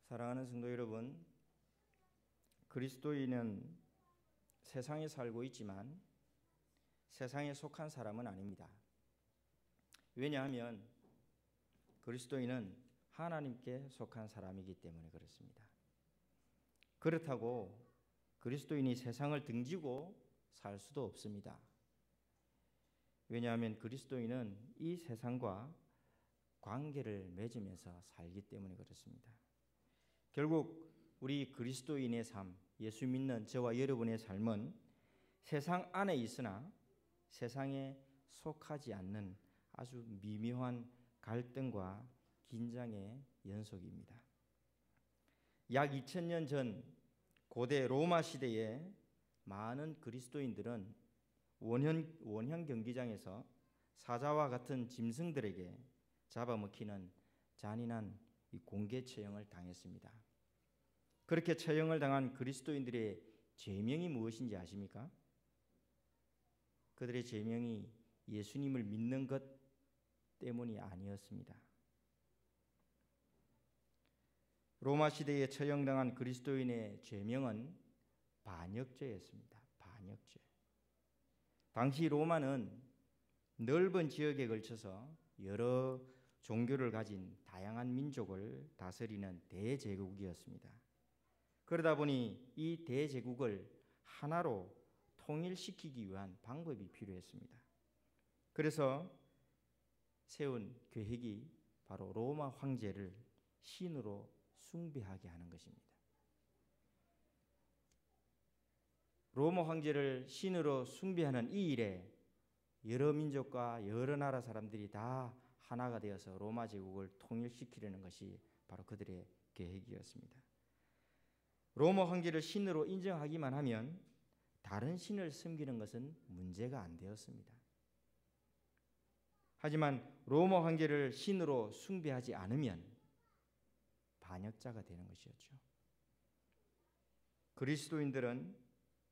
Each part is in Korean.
사랑하는 성도 여러분, 그리스도인은 세상에 살고 있지만 세상에 속한 사람은 아닙니다. 왜냐하면 그리스도인은 하나님께 속한 사람이기 때문에 그렇습니다. 그렇다고 그리스도인이 세상을 등지고 살 수도 없습니다. 왜냐하면 그리스도인은 이 세상과 관계를 맺으면서 살기 때문에 그렇습니다. 결국 우리 그리스도인의 삶, 예수 믿는 저와 여러분의 삶은 세상 안에 있으나 세상에 속하지 않는 아주 미묘한 갈등과 긴장의 연속입니다. 약 2000년 전 고대 로마 시대에 많은 그리스도인들은 원형 경기장에서 사자와 같은 짐승들에게 잡아먹히는 잔인한 공개 처형을 당했습니다. 그렇게 처형을 당한 그리스도인들의 죄명이 무엇인지 아십니까? 그들의 죄명이 예수님을 믿는 것 때문이 아니었습니다. 로마 시대에 처형당한 그리스도인의 죄명은 반역죄였습니다. 반역죄. 당시 로마는 넓은 지역에 걸쳐서 여러 종교를 가진 다양한 민족을 다스리는 대제국이었습니다. 그러다 보니 이 대제국을 하나로 통일시키기 위한 방법이 필요했습니다. 그래서 세운 계획이 바로 로마 황제를 신으로 숭배하게 하는 것입니다. 로마 황제를 신으로 숭배하는 이 일에 여러 민족과 여러 나라 사람들이 다 하나가 되어서 로마 제국을 통일시키려는 것이 바로 그들의 계획이었습니다. 로마 황제를 신으로 인정하기만 하면 다른 신을 섬기는 것은 문제가 안 되었습니다. 하지만 로마 황제를 신으로 숭배하지 않으면 반역자가 되는 것이었죠. 그리스도인들은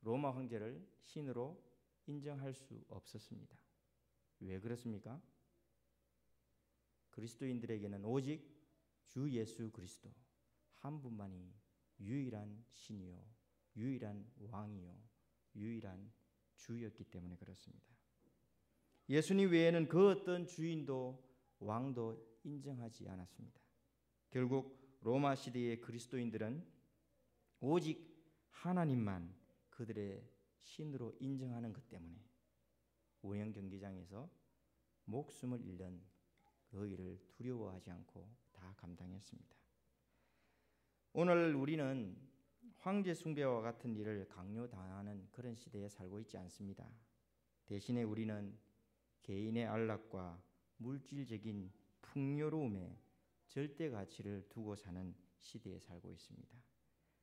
로마 황제를 신으로 인정할 수 없었습니다. 왜 그렇습니까? 그리스도인들에게는 오직 주 예수 그리스도 한 분만이 유일한 신이요, 유일한 왕이요, 유일한 주였기 때문에 그렇습니다. 예수님 외에는 그 어떤 주인도 왕도 인정하지 않았습니다. 결국 로마 시대의 그리스도인들은 오직 하나님만 그들의 신으로 인정하는 것 때문에 원형 경기장에서 목숨을 잃는 그 일을 두려워하지 않고 다 감당했습니다. 오늘 우리는 황제 숭배와 같은 일을 강요당하는 그런 시대에 살고 있지 않습니다. 대신에 우리는 개인의 안락과 물질적인 풍요로움에 절대 가치를 두고 사는 시대에 살고 있습니다.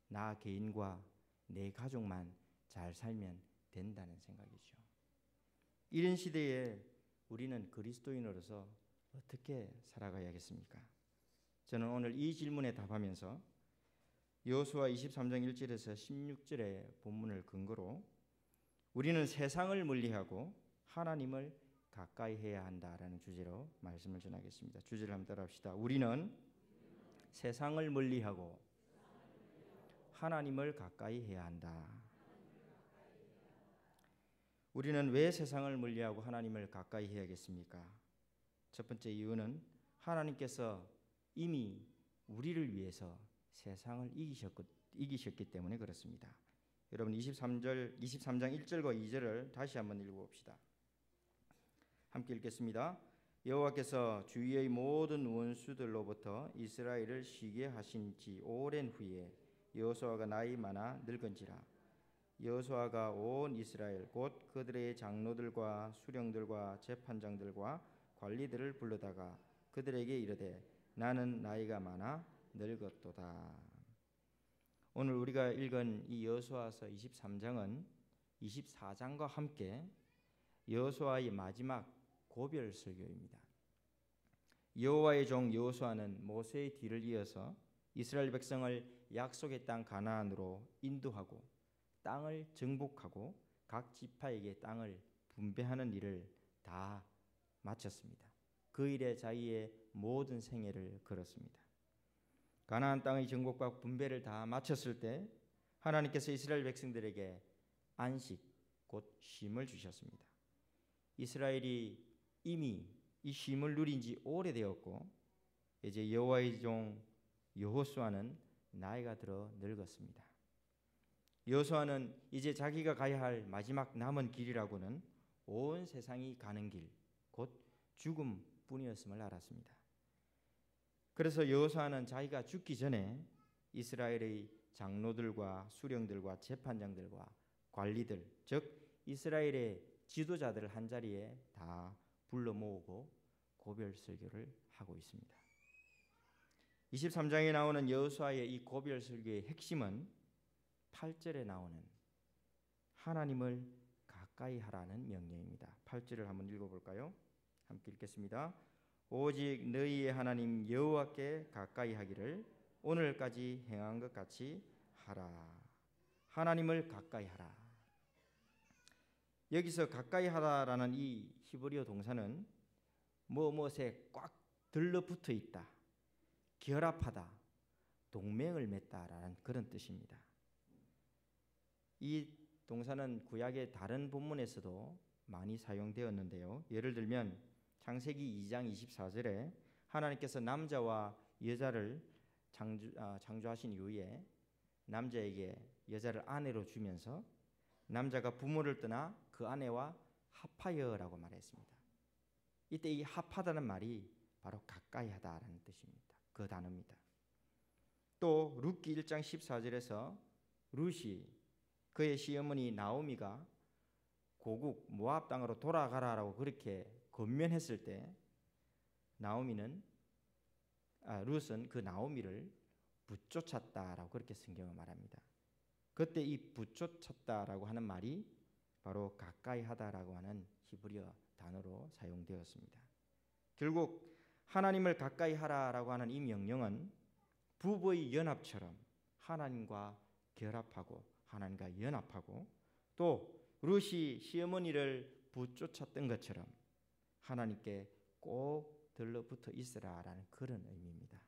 나 개인과 내 가족만 잘 살면 된다는 생각이죠. 이런 시대에 우리는 그리스도인으로서 어떻게 살아가야겠습니까? 저는 오늘 이 질문에 답하면서 여호수아 23장 1절에서 16절의 본문을 근거로 우리는 세상을 멀리하고 하나님을 가까이 해야 한다라는 주제로 말씀을 전하겠습니다. 주제를 한번 따라합시다. 우리는 세상을 멀리하고 하나님을 가까이 해야 한다. 우리는 왜 세상을 멀리하고 하나님을 가까이 해야겠습니까? 첫 번째 이유는 하나님께서 이미 우리를 위해서 세상을 이기셨기 때문에 그렇습니다. 여러분 23장 1절과 2절을 다시 한번 읽어봅시다. 함께 읽겠습니다. 여호와께서 주위의 모든 원수들로부터 이스라엘을 쉬게 하신 지 오랜 후에 여호수아가 나이 많아 늙은지라. 여호수아가 온 이스라엘 곧 그들의 장로들과 수령들과 재판장들과 관리들을 불러다가 그들에게 이르되 나는 나이가 많아 늙었도다. 오늘 우리가 읽은 이 여호수아서 23장은 24장과 함께 여호수아의 마지막 고별 설교입니다. 여호와의 종 여호수아는 모세의 뒤를 이어서 이스라엘 백성을 약속의 땅 가나안으로 인도하고 땅을 정복하고 각 지파에게 땅을 분배하는 일을 다 마쳤습니다. 그 일에 자기의 모든 생애를 걸었습니다. 가나안 땅의 정복과 분배를 다 마쳤을 때 하나님께서 이스라엘 백성들에게 안식 곧 쉼을 주셨습니다. 이스라엘이 이미 이 쉼을 누린 지 오래되었고 이제 여호와의 종 여호수아는 나이가 들어 늙었습니다. 여호수아는 이제 자기가 가야 할 마지막 남은 길이라고는 온 세상이 가는 길, 곧 죽음뿐이었음을 알았습니다. 그래서 여호수아는 자기가 죽기 전에 이스라엘의 장로들과 수령들과 재판장들과 관리들, 즉 이스라엘의 지도자들을 한 자리에 다 불러 모으고 고별 설교를 하고 있습니다. 23장에 나오는 여호수아의 이 고별 설교의 핵심은 8절에 나오는 하나님을 가까이 하라는 명령입니다. 8절을 한번 읽어볼까요? 함께 읽겠습니다. 오직 너희의 하나님 여호와께 가까이 하기를 오늘까지 행한 것 같이 하라. 하나님을 가까이 하라. 여기서 가까이 하다라는 이 히브리어 동사는 무엇에 꽉 들러붙어 있다, 결합하다, 동맹을 맺다라는 그런 뜻입니다. 이 동사는 구약의 다른 본문에서도 많이 사용되었는데요. 예를 들면 창세기 2장 24절에 하나님께서 남자와 여자를 창조하신 이후에 남자에게 여자를 아내로 주면서 남자가 부모를 떠나 그 아내와 합하여라고 말했습니다. 이때 이 합하다는 말이 바로 가까이 하다라는 뜻입니다. 그 단어입니다. 또 룻기 1장 14절에서 룻이 그의 시어머니 나오미가 고국 모압 땅으로 돌아가라라고 그렇게 권면했을 때 룻은 그 나오미를 붙쫓았다라고 그렇게 성경은 말합니다. 그때 이 붙쫓았다라고 하는 말이 바로 가까이 하다라고 하는 히브리어 단어로 사용되었습니다. 결국 하나님을 가까이 하라라고 하는 이 명령은 부부의 연합처럼 하나님과 결합하고 하나님과 연합하고 또 룻이 시어머니를 붙쫓았던 것처럼 하나님께 꼭 들러붙어 있으라라는 그런 의미입니다.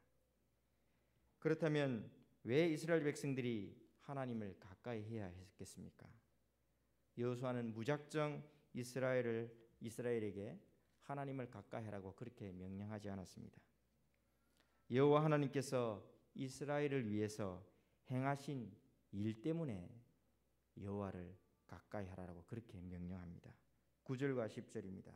그렇다면 왜 이스라엘 백성들이 하나님을 가까이 해야 했겠습니까? 여호수아는 무작정 이스라엘에게 하나님을 가까이 하라고 그렇게 명령하지 않았습니다. 여호와 하나님께서 이스라엘을 위해서 행하신 일 때문에 여호와를 가까이 하라고 그렇게 명령합니다. 9절과 10절입니다.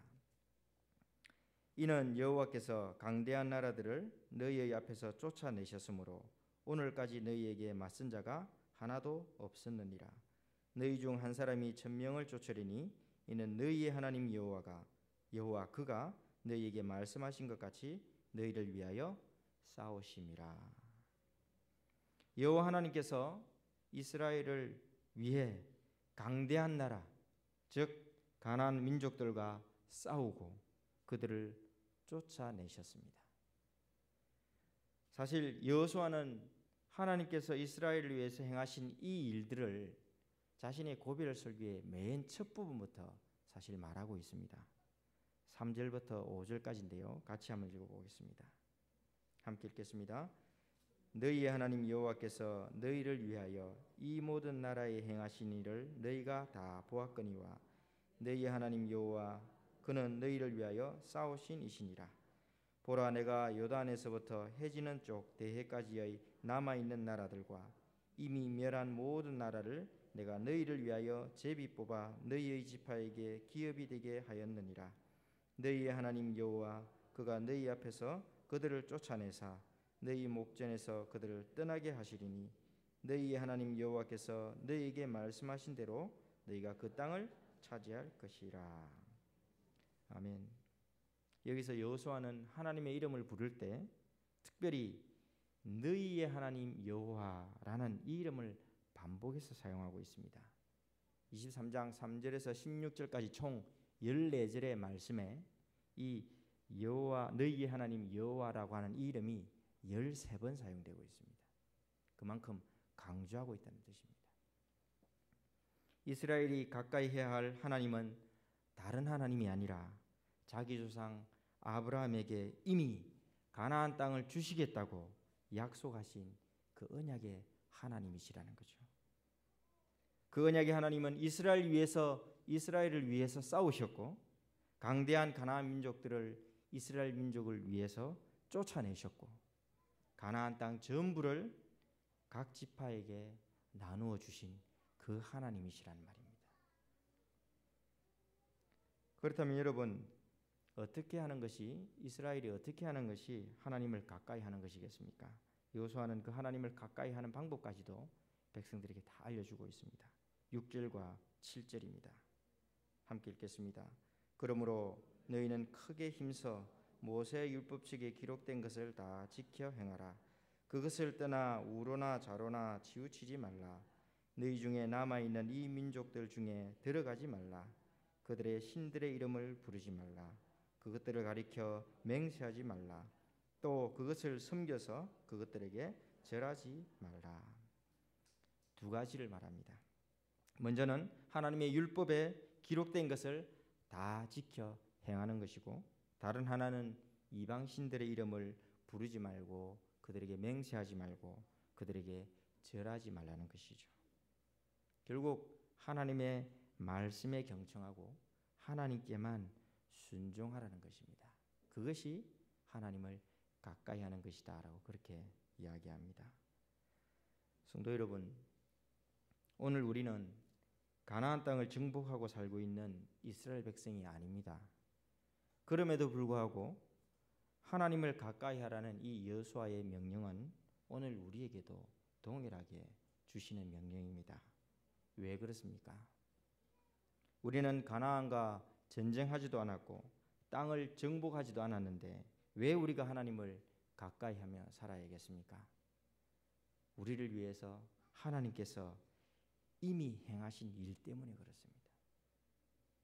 이는 여호와께서 강대한 나라들을 너희의 앞에서 쫓아내셨으므로 오늘까지 너희에게 맞선 자가 하나도 없었느니라. 너희 중 한 사람이 1000명을 쫓으리니 이는 너희의 하나님 여호와 그가 너희에게 말씀하신 것 같이 너희를 위하여 싸우심이라. 여호와 하나님께서 이스라엘을 위해 강대한 나라, 즉 가나안 민족들과 싸우고 그들을 쫓아내셨습니다. 사실 여호수아는 하나님께서 이스라엘을 위해서 행하신 이 일들을 자신의 고별 설교의 맨 첫 부분부터 사실 말하고 있습니다. 3절부터 5절까지인데요. 같이 한번 읽어보겠습니다. 함께 읽겠습니다. 너희의 하나님 여호와께서 너희를 위하여 이 모든 나라에 행하신 일을 너희가 다 보았거니와 너희의 하나님 여호와 그는 너희를 위하여 싸우신 이시니라. 보라, 내가 요단에서부터 해지는 쪽 대해까지의 남아있는 나라들과 이미 멸한 모든 나라를 내가 너희를 위하여 제비 뽑아 너희의 지파에게 기업이 되게 하였느니라. 너희의 하나님 여호와 그가 너희 앞에서 그들을 쫓아내사 너희 목전에서 그들을 떠나게 하시리니 너희의 하나님 여호와께서 너희에게 말씀하신 대로 너희가 그 땅을 차지할 것이라. 아멘. 여기서 여호수아는 하나님의 이름을 부를 때 특별히 너희의 하나님 여호와라는 이 이름을 반복해서 사용하고 있습니다. 23장 3절에서 16절까지 총 14절의 말씀에 이 여호와 너희의 하나님 여호와라고 하는 이 이름이 13번 사용되고 있습니다. 그만큼 강조하고 있다는 뜻입니다. 이스라엘이 가까이 해야 할 하나님은 다른 하나님이 아니라 자기 조상 아브라함에게 이미 가나안 땅을 주시겠다고 약속하신 그 언약의 하나님이시라는 거죠. 그 언약의 하나님은 이스라엘을 위해서 싸우셨고 강대한 가나안 민족들을 이스라엘 민족을 위해서 쫓아내셨고 가나안 땅 전부를 각 지파에게 나누어 주신 그 하나님이시란 말입니다. 그렇다면 여러분, 어떻게 하는 것이 이스라엘이 어떻게 하는 것이 하나님을 가까이 하는 것이겠습니까? 여호수아는 그 하나님을 가까이 하는 방법까지도 백성들에게 다 알려주고 있습니다. 6절과 7절입니다. 함께 읽겠습니다. 그러므로 너희는 크게 힘써 모세의 율법책에 기록된 것을 다 지켜 행하라. 그것을 떠나 우로나 좌로나 치우치지 말라. 너희 중에 남아있는 이 민족들 중에 들어가지 말라. 그들의 신들의 이름을 부르지 말라. 그것들을 가리켜 맹세하지 말라. 또 그것을 섬겨서 그것들에게 절하지 말라. 두 가지를 말합니다. 먼저는 하나님의 율법에 기록된 것을 다 지켜 행하는 것이고, 다른 하나는 이방 신들의 이름을 부르지 말고 그들에게 맹세하지 말고 그들에게 절하지 말라는 것이죠. 결국 하나님의 말씀에 경청하고 하나님께만 순종하라는 것입니다. 그것이 하나님을 가까이 하는 것이다라고 그렇게 이야기합니다. 성도 여러분, 오늘 우리는 가나안 땅을 정복하고 살고 있는 이스라엘 백성이 아닙니다. 그럼에도 불구하고 하나님을 가까이 하라는 이 여호수아의 명령은 오늘 우리에게도 동일하게 주시는 명령입니다. 왜 그렇습니까? 우리는 가나안과 전쟁하지도 않았고 땅을 정복하지도 않았는데 왜 우리가 하나님을 가까이 하며 살아야겠습니까? 우리를 위해서 하나님께서 이미 행하신 일 때문에 그렇습니다.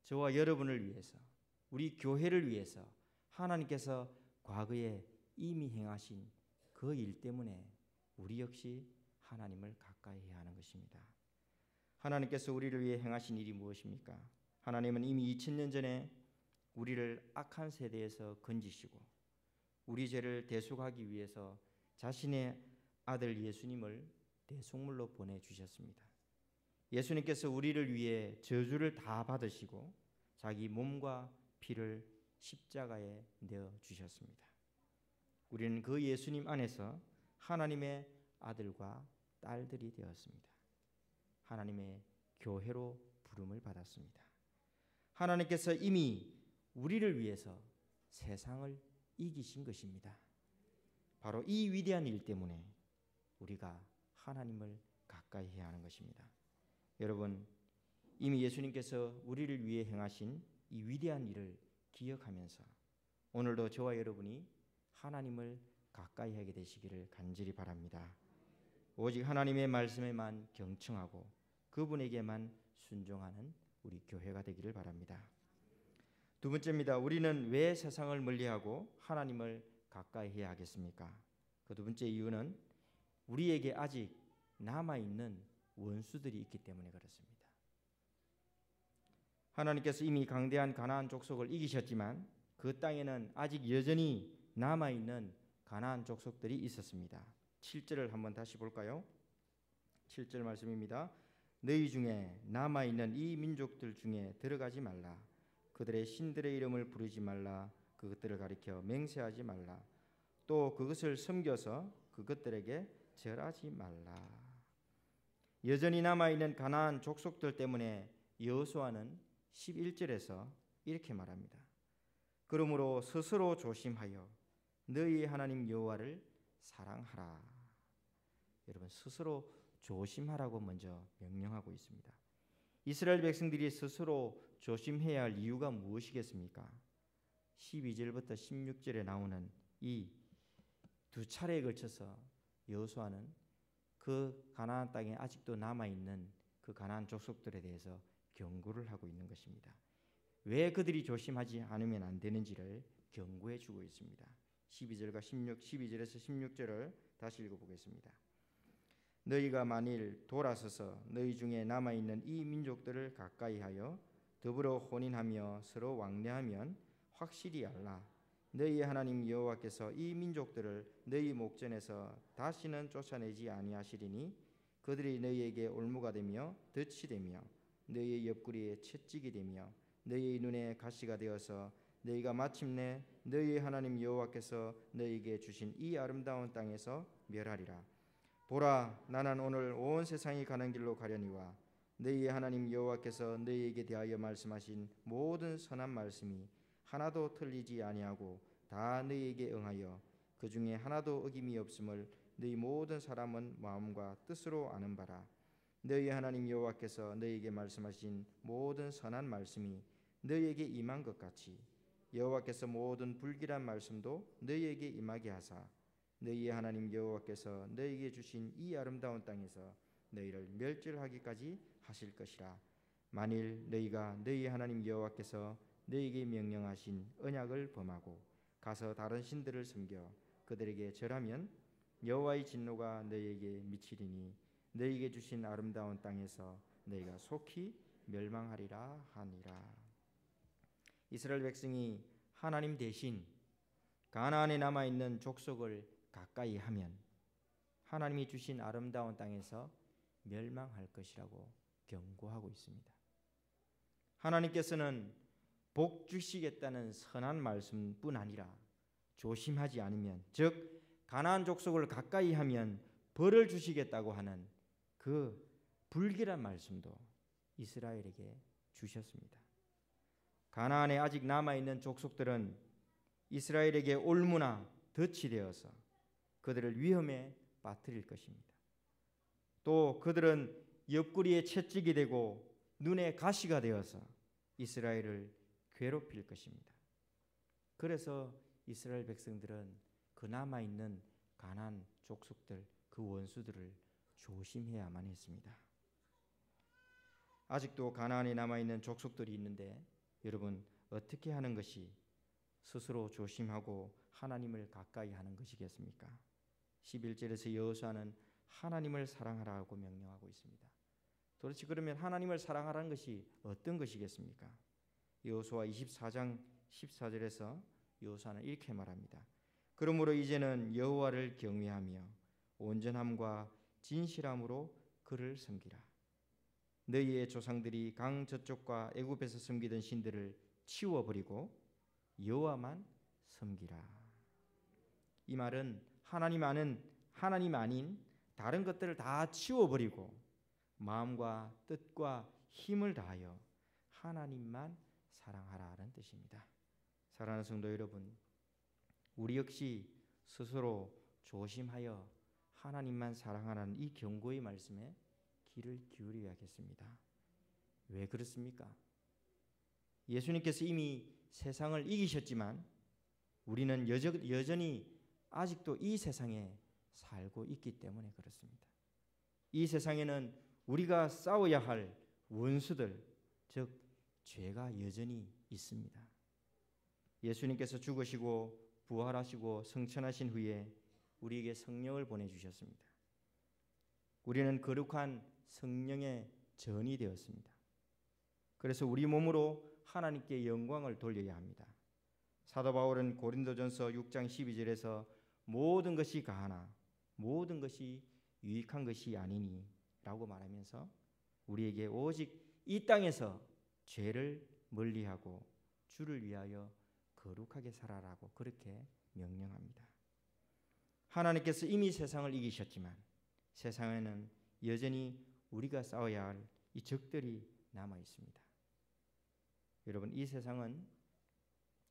저와 여러분을 위해서, 우리 교회를 위해서 하나님께서 과거에 이미 행하신 그 일 때문에 우리 역시 하나님을 가까이 해야 하는 것입니다. 하나님께서 우리를 위해 행하신 일이 무엇입니까? 하나님은 이미 2000년 전에 우리를 악한 세대에서 건지시고 우리 죄를 대속하기 위해서 자신의 아들 예수님을 대속물로 보내주셨습니다. 예수님께서 우리를 위해 저주를 다 받으시고 자기 몸과 피를 십자가에 내어주셨습니다. 우리는 그 예수님 안에서 하나님의 아들과 딸들이 되었습니다. 하나님의 교회로 부름을 받았습니다. 하나님께서 이미 우리를 위해서 세상을 이기신 것입니다. 바로 이 위대한 일 때문에 우리가 하나님을 가까이 해야 하는 것입니다. 여러분, 이미 예수님께서 우리를 위해 행하신 이 위대한 일을 기억하면서 오늘도 저와 여러분이 하나님을 가까이 하게 되시기를 간절히 바랍니다. 오직 하나님의 말씀에만 경청하고 그분에게만 순종하는 우리 교회가 되기를 바랍니다. 두 번째입니다. 우리는 왜 세상을 멀리하고 하나님을 가까이 해야 하겠습니까? 그 두 번째 이유는 우리에게 아직 남아있는 원수들이 있기 때문에 그렇습니다. 하나님께서 이미 강대한 가나안 족속을 이기셨지만 그 땅에는 아직 여전히 남아있는 가나안 족속들이 있었습니다. 7절을 한번 다시 볼까요? 7절 말씀입니다. 너희 중에 남아있는 이 민족들 중에 들어가지 말라. 그들의 신들의 이름을 부르지 말라. 그것들을 가리켜 맹세하지 말라. 또 그것을 섬겨서 그것들에게 절하지 말라. 여전히 남아있는 가나안 족속들 때문에 여호수아는 11절에서 이렇게 말합니다. 그러므로 스스로 조심하여 너희 하나님 여호와를 사랑하라. 여러분, 스스로 조심하라고 먼저 명령하고 있습니다. 이스라엘 백성들이 스스로 조심해야 할 이유가 무엇이겠습니까? 12절부터 16절에 나오는 이 두 차례에 걸쳐서 여호수아는 그 가나안 땅에 아직도 남아있는 그 가나안 족속들에 대해서 경고를 하고 있는 것입니다. 왜 그들이 조심하지 않으면 안 되는지를 경고해 주고 있습니다. 12절과 12절에서 16절을 다시 읽어보겠습니다. 너희가 만일 돌아서서 너희 중에 남아있는 이 민족들을 가까이하여 더불어 혼인하며 서로 왕래하면 확실히 알라. 너희 하나님 여호와께서 이 민족들을 너희 목전에서 다시는 쫓아내지 아니하시리니 그들이 너희에게 올무가 되며 덫이 되며 너희의 옆구리에 채찍이 되며 너희의 눈에 가시가 되어서 너희가 마침내 너희 하나님 여호와께서 너희에게 주신 이 아름다운 땅에서 멸하리라. 보라, 나는 오늘 온 세상이 가는 길로 가려니와 너희의 하나님 여호와께서 너희에게 대하여 말씀하신 모든 선한 말씀이 하나도 틀리지 아니하고 다 너희에게 응하여 그 중에 하나도 어김이 없음을 너희 모든 사람은 마음과 뜻으로 아는 바라. 너희 하나님 여호와께서 너희에게 말씀하신 모든 선한 말씀이 너희에게 임한 것 같이 여호와께서 모든 불길한 말씀도 너희에게 임하게 하사 너희의 하나님 여호와께서 너희에게 주신 이 아름다운 땅에서 너희를 멸절하기까지 하실 것이라. 만일 너희가 너희 하나님 여호와께서 너희에게 명령하신 언약을 범하고 가서 다른 신들을 섬겨 그들에게 절하면 여호와의 진노가 너희에게 미치리니 너희에게 주신 아름다운 땅에서 너희가 속히 멸망하리라 하니라. 이스라엘 백성이 하나님 대신 가나안에 남아 있는 족속을 가까이 하면 하나님이 주신 아름다운 땅에서 멸망할 것이라고 경고하고 있습니다. 하나님께서는 복 주시겠다는 선한 말씀뿐 아니라 조심하지 않으면, 즉 가나안 족속을 가까이 하면 벌을 주시겠다고 하는 그 불길한 말씀도 이스라엘에게 주셨습니다. 가나안에 아직 남아있는 족속들은 이스라엘에게 올무나 덫이 되어서 그들을 위험에 빠뜨릴 것입니다. 또 그들은 옆구리에 채찍이 되고 눈에 가시가 되어서 이스라엘을 괴롭힐 것입니다. 그래서 이스라엘 백성들은 그 남아있는 가나안 족속들, 그 원수들을 조심해야만 했습니다. 아직도 가나안에 남아있는 족속들이 있는데 여러분, 어떻게 하는 것이 스스로 조심하고 하나님을 가까이 하는 것이겠습니까? 11절에서 여호수아는 하나님을 사랑하라고 명령하고 있습니다. 도대체 그러면 하나님을 사랑하라는 것이 어떤 것이겠습니까? 여호수아 24장 14절에서 여호수아는 이렇게 말합니다. 그러므로 이제는 여호와를 경외하며 온전함과 진실함으로 그를 섬기라. 너희의 조상들이 강 저쪽과 애굽에서 섬기던 신들을 치워버리고 여호와만 섬기라. 이 말은 하나님 아닌 다른 것들을 다 치워버리고 마음과 뜻과 힘을 다하여 하나님만 사랑하라는 뜻입니다. 사랑하는 성도 여러분, 우리 역시 스스로 조심하여 하나님만 사랑하라는 이 경고의 말씀에 귀를 기울여야겠습니다. 왜 그렇습니까? 예수님께서 이미 세상을 이기셨지만 우리는 여전히 아직도 이 세상에 살고 있기 때문에 그렇습니다. 이 세상에는 우리가 싸워야 할 원수들, 즉 죄가 여전히 있습니다. 예수님께서 죽으시고 부활하시고 승천하신 후에 우리에게 성령을 보내주셨습니다. 우리는 거룩한 성령의 전이 되었습니다. 그래서 우리 몸으로 하나님께 영광을 돌려야 합니다. 사도 바울은 고린도전서 6장 12절에서 모든 것이 가하나 모든 것이 유익한 것이 아니니 라고 말하면서 우리에게 오직 이 땅에서 죄를 멀리하고 주를 위하여 거룩하게 살아라고 그렇게 명령합니다. 하나님께서 이미 세상을 이기셨지만 세상에는 여전히 우리가 싸워야 할 이 적들이 남아 있습니다. 여러분, 이 세상은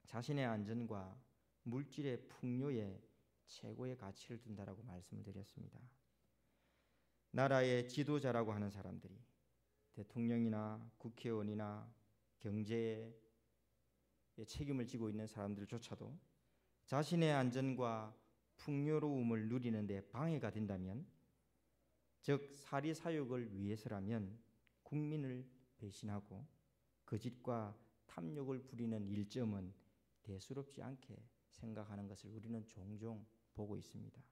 자신의 안전과 물질의 풍요에 최고의 가치를 둔다라고 말씀을 드렸습니다. 나라의 지도자라고 하는 사람들이 대통령이나 국회의원이나 경제에 책임을 지고 있는 사람들조차도 자신의 안전과 풍요로움을 누리는 데 방해가 된다면, 즉 사리사욕을 위해서라면 국민을 배신하고 거짓과 탐욕을 부리는 일점은 대수롭지 않게 생각하는 것을 우리는 종종 보고 있습니다.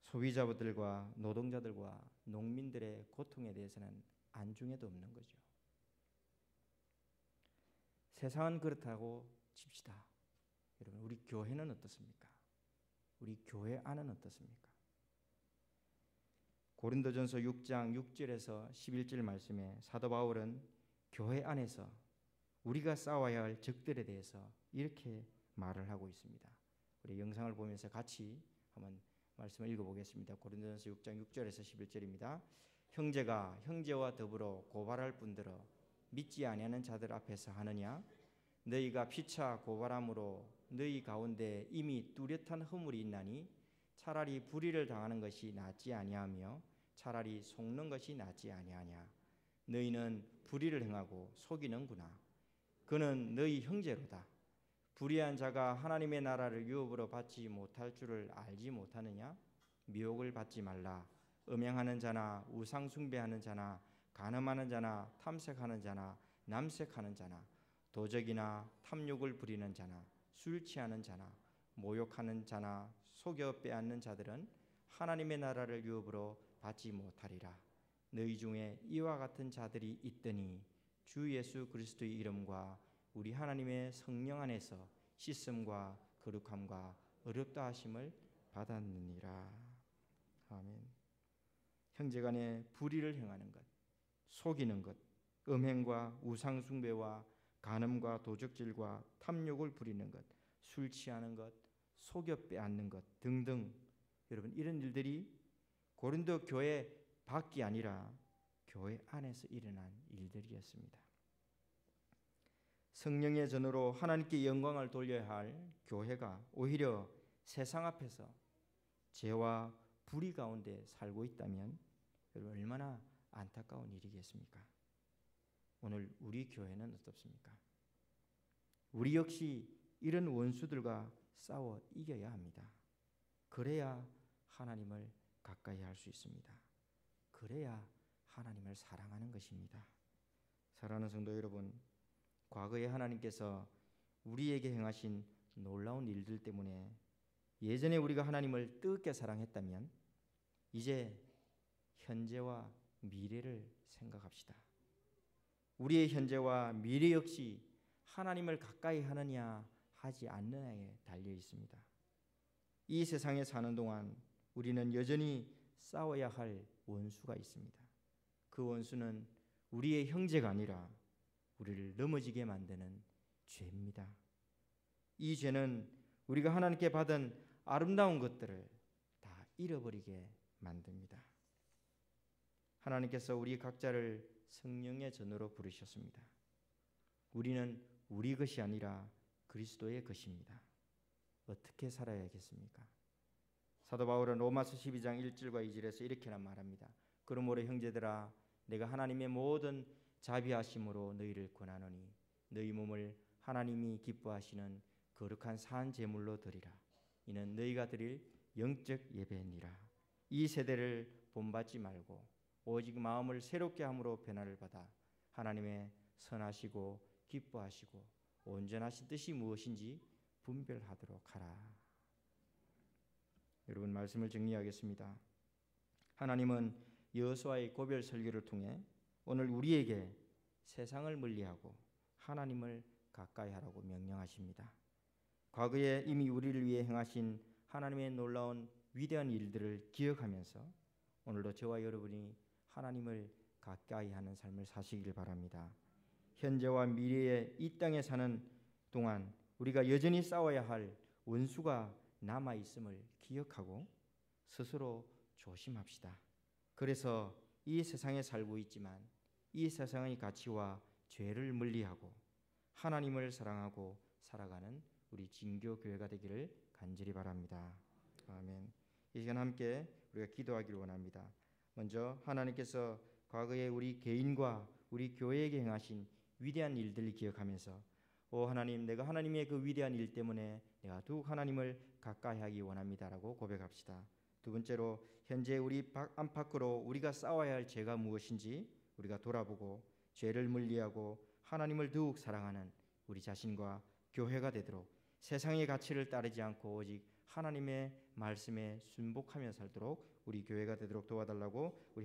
소비자들과 노동자들과 농민들의 고통에 대해서는 안중에도 없는 거죠. 세상은 그렇다고 칩시다. 여러분, 우리 교회는 어떻습니까? 우리 교회 안은 어떻습니까? 고린도전서 6장 6절에서 11절 말씀에 사도 바울은 교회 안에서 우리가 싸워야 할 적들에 대해서 이렇게 말을 하고 있습니다. 우리 영상을 보면서 같이 한번 말씀을 읽어보겠습니다. 고린도전서 6장 6절에서 11절입니다. 형제가 형제와 더불어 고발할 뿐더러 믿지 아니하는 자들 앞에서 하느냐? 너희가 피차 고발함으로 너희 가운데 이미 뚜렷한 허물이 있나니 차라리 불의를 당하는 것이 낫지 아니하며 차라리 속는 것이 낫지 아니하냐. 너희는 불의를 행하고 속이는구나. 그는 너희 형제로다. 불의한 자가 하나님의 나라를 유업으로 받지 못할 줄을 알지 못하느냐? 미혹을 받지 말라. 음행하는 자나 우상 숭배하는 자나 간음하는 자나 탐색하는 자나 남색하는 자나 도적이나 탐욕을 부리는 자나 술 취하는 자나 모욕하는 자나 속여 빼앗는 자들은 하나님의 나라를 유업으로 받지 못하리라. 너희 중에 이와 같은 자들이 있더니 주 예수 그리스도의 이름과 우리 하나님의 성령 안에서 씻음과 거룩함과 어렵다 하심을 받았느니라. 아멘. 형제간에 불의를 행하는 것, 속이는 것, 음행과 우상 숭배와 간음과 도적질과 탐욕을 부리는 것, 술 취하는 것, 속여 빼앗는 것 등등, 여러분, 이런 일들이 고린도 교회 밖이 아니라 교회 안에서 일어난 일들이었습니다. 성령의 전으로 하나님께 영광을 돌려야 할 교회가 오히려 세상 앞에서 죄와 불의 가운데 살고 있다면 여러분, 얼마나 안타까운 일이겠습니까? 오늘 우리 교회는 어떻습니까? 우리 역시 이런 원수들과 싸워 이겨야 합니다. 그래야 하나님을 가까이 할 수 있습니다. 그래야 하나님을 사랑하는 것입니다. 사랑하는 성도 여러분, 과거에 하나님께서 우리에게 행하신 놀라운 일들 때문에 예전에 우리가 하나님을 뜨겁게 사랑했다면 이제 현재와 미래를 생각합시다. 우리의 현재와 미래 역시 하나님을 가까이 하느냐 하지 않느냐에 달려 있습니다. 이 세상에 사는 동안 우리는 여전히 싸워야 할 원수가 있습니다. 그 원수는 우리의 형제가 아니라 우리를 넘어지게 만드는 죄입니다. 이 죄는 우리가 하나님께 받은 아름다운 것들을 다 잃어버리게 만듭니다. 하나님께서 우리 각자를 성령의 전으로 부르셨습니다. 우리는 우리 것이 아니라 그리스도의 것입니다. 어떻게 살아야겠습니까? 사도 바울은 로마서 12장 1절과 2절에서 이렇게나 말합니다. 그러므로 형제들아, 내가 하나님의 모든 자비하심으로 너희를 권하노니 너희 몸을 하나님이 기뻐하시는 거룩한 산 제물로 드리라. 이는 너희가 드릴 영적 예배니라. 이 세대를 본받지 말고 오직 마음을 새롭게 함으로 변화를 받아 하나님의 선하시고 기뻐하시고 온전하신 뜻이 무엇인지 분별하도록 하라. 여러분, 말씀을 정리하겠습니다. 하나님은 여호수아의 고별 설교를 통해 오늘 우리에게 세상을 멀리하고 하나님을 가까이 하라고 명령하십니다. 과거에 이미 우리를 위해 행하신 하나님의 놀라운 위대한 일들을 기억하면서 오늘도 저와 여러분이 하나님을 가까이 하는 삶을 사시길 바랍니다. 현재와 미래의 이 땅에 사는 동안 우리가 여전히 싸워야 할 원수가 남아 있음을 기억하고 스스로 조심합시다. 그래서 이 세상에 살고 있지만 이 세상의 가치와 죄를 멀리하고 하나님을 사랑하고 살아가는 우리 진교 교회가 되기를 간절히 바랍니다. 아멘. 이 시간 함께 우리가 기도하기를 원합니다. 먼저 하나님께서 과거에 우리 개인과 우리 교회에게 행하신 위대한 일들을 기억하면서 오 하나님, 내가 하나님의 그 위대한 일 때문에 내가 더욱 하나님을 가까이 하기 원합니다라고 고백합시다. 두 번째로 현재 우리 안팎으로 우리가 싸워야 할 죄가 무엇인지 우리가 돌아보고 죄를 멀리하고 하나님을 더욱 사랑하는 우리 자신과 교회가 되도록 세상의 가치를 따르지 않고 오직 하나님의 말씀에 순복하며 살도록 우리 교회가 되도록 도와달라고 우리